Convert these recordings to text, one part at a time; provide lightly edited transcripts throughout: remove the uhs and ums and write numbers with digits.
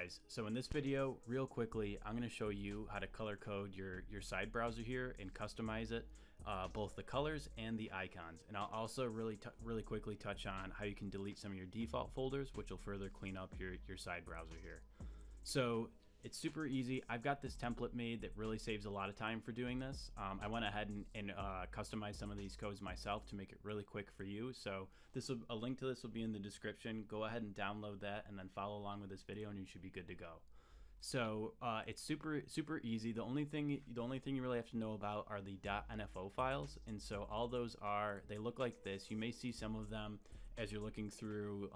guys, so in this video, real quickly, I'm going to show you how to color code your side browser here and customize it, both the colors and the icons. And I'll also really quickly touch on how you can delete some of your default folders, which will further clean up your side browser here. So it's super easy. I've got this template made that really saves a lot of time for doing this. I went ahead and customized some of these codes myself to make it really quick for you. So a link to this will be in the description. Go ahead and download that and then follow along with this video and you should be good to go. So it's super easy. The only thing you really have to know about are the .NFO files. And so all those they look like this. You may see some of them as you're looking through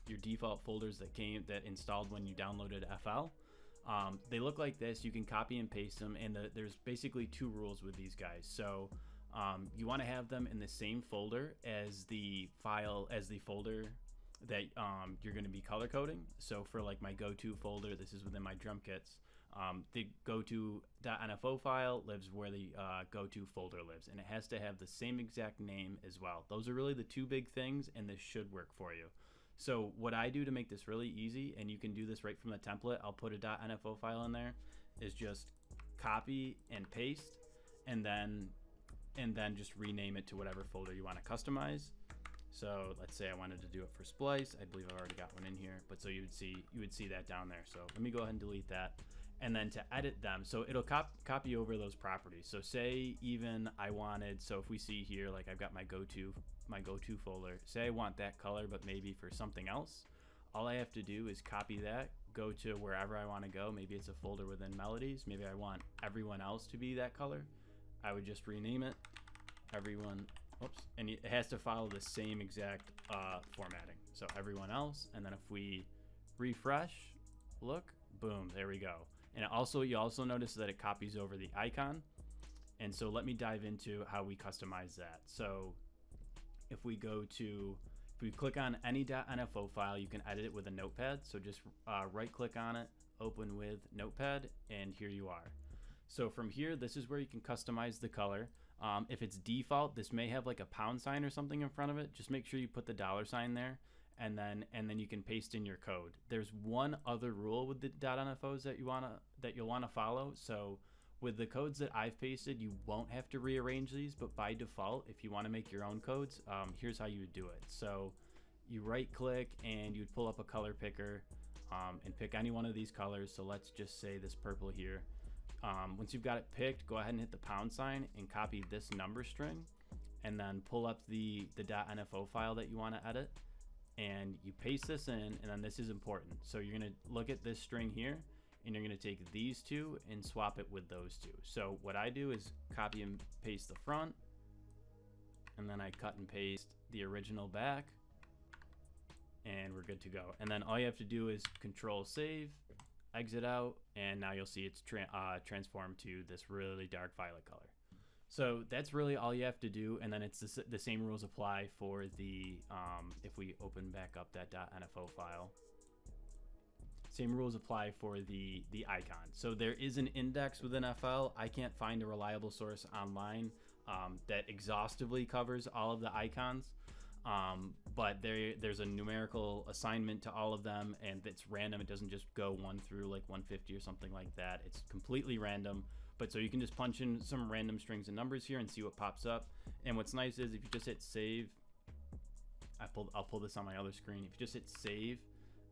your default folders that installed when you downloaded FL. They look like this. You can copy and paste them, and there's basically two rules with these guys. So you want to have them in the same folder as the folder that you're going to be color coding. So for like my go-to folder, this is within my drum kits. The go-to.nfo file lives where the go-to folder lives, and it has to have the same exact name as well. Those are really the two big things, and this should work for you. So what I do to make this really easy, and you can do this right from the template, I'll put a .nfo file in there, is just copy and paste, and then just rename it to whatever folder you want to customize. So let's say I wanted to do it for splice. I believe I've already got one in here, but so you would see that down there. So let me go ahead and delete that. And then to edit them, so it'll copy over those properties. So say even I wanted, so if we see here, like I've got my go-to folder, say I want that color, but maybe for something else, all I have to do is copy that, go to wherever I want to go. Maybe it's a folder within melodies. Maybe I want everyone else to be that color. I would just rename it everyone. Oops, and it has to follow the same exact formatting. So everyone else, and then if we refresh, look, boom, there we go. And you also notice that it copies over the icon. And so let me dive into how we customize that. So if we click on any .nfo file, you can edit it with a notepad. So just right click on it, open with notepad, and here you are. So from here, this is where you can customize the color. If it's default, this may have like a pound sign or something in front of it. Just make sure you put the $sign there, and then you can paste in your code. There's one other rule with the .nfos that you'll want to follow. So with the codes that I've pasted, you won't have to rearrange these, but by default, if you want to make your own codes, here's how you would do it. So you right click and you'd pull up a color picker and pick any one of these colors. So let's just say this purple here. Once you've got it picked, go ahead and hit the pound sign and copy this number string, and then pull up the .nfo file that you want to edit, and you paste this in, and then this is important. So you're going to look at this string here, and you're going to take these two and swap it with those two. So what I do is copy and paste the front, and then I cut and paste the original back, and we're good to go. And then all you have to do is Control Save, exit out, and now you'll see it's transformed to this really dark violet color. So that's really all you have to do, and then it's the same rules apply for the if we open back up that .nfo file, same rules apply for the icon. So there is an index within FL. I can't find a reliable source online that exhaustively covers all of the icons. But there's a numerical assignment to all of them, and it's random. It doesn't just go 1 through like 150 or something like that. It's completely random. But so you can just punch in some random strings and numbers here and see what pops up. And what's nice is if you just hit save, I'll pull this on my other screen. If you just hit save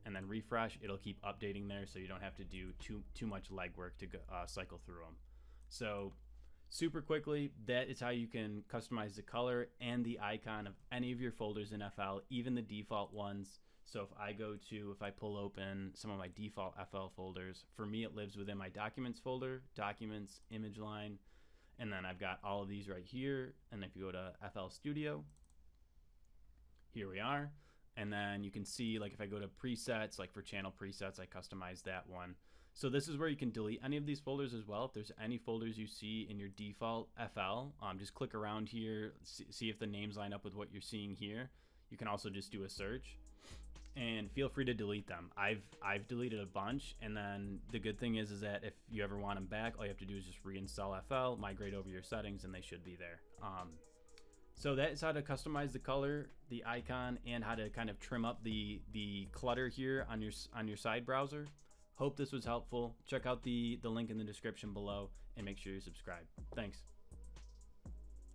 and then refresh, it'll keep updating there, so you don't have to do too much legwork to cycle through them. So super quickly, that is how you can customize the color and the icon of any of your folders in FL, even the default ones. So if I pull open some of my default FL folders, for me it lives within my documents folder, documents, image line, and then I've got all of these right here. And if you go to FL Studio, here we are. And then you can see, like if I go to presets, like for channel presets, I customize that one. So this is where you can delete any of these folders as well. If there's any folders you see in your default FL, just click around here, see if the names line up with what you're seeing here. You can also just do a search and feel free to delete them. I've deleted a bunch, and then the good thing is that if you ever want them back, all you have to do is just reinstall FL, migrate over your settings, and they should be there. So that is how to customize the color, the icon, and how to kind of trim up the clutter here on your side browser. Hope this was helpful. Check out the link in the description below and make sure you subscribe. Thanks.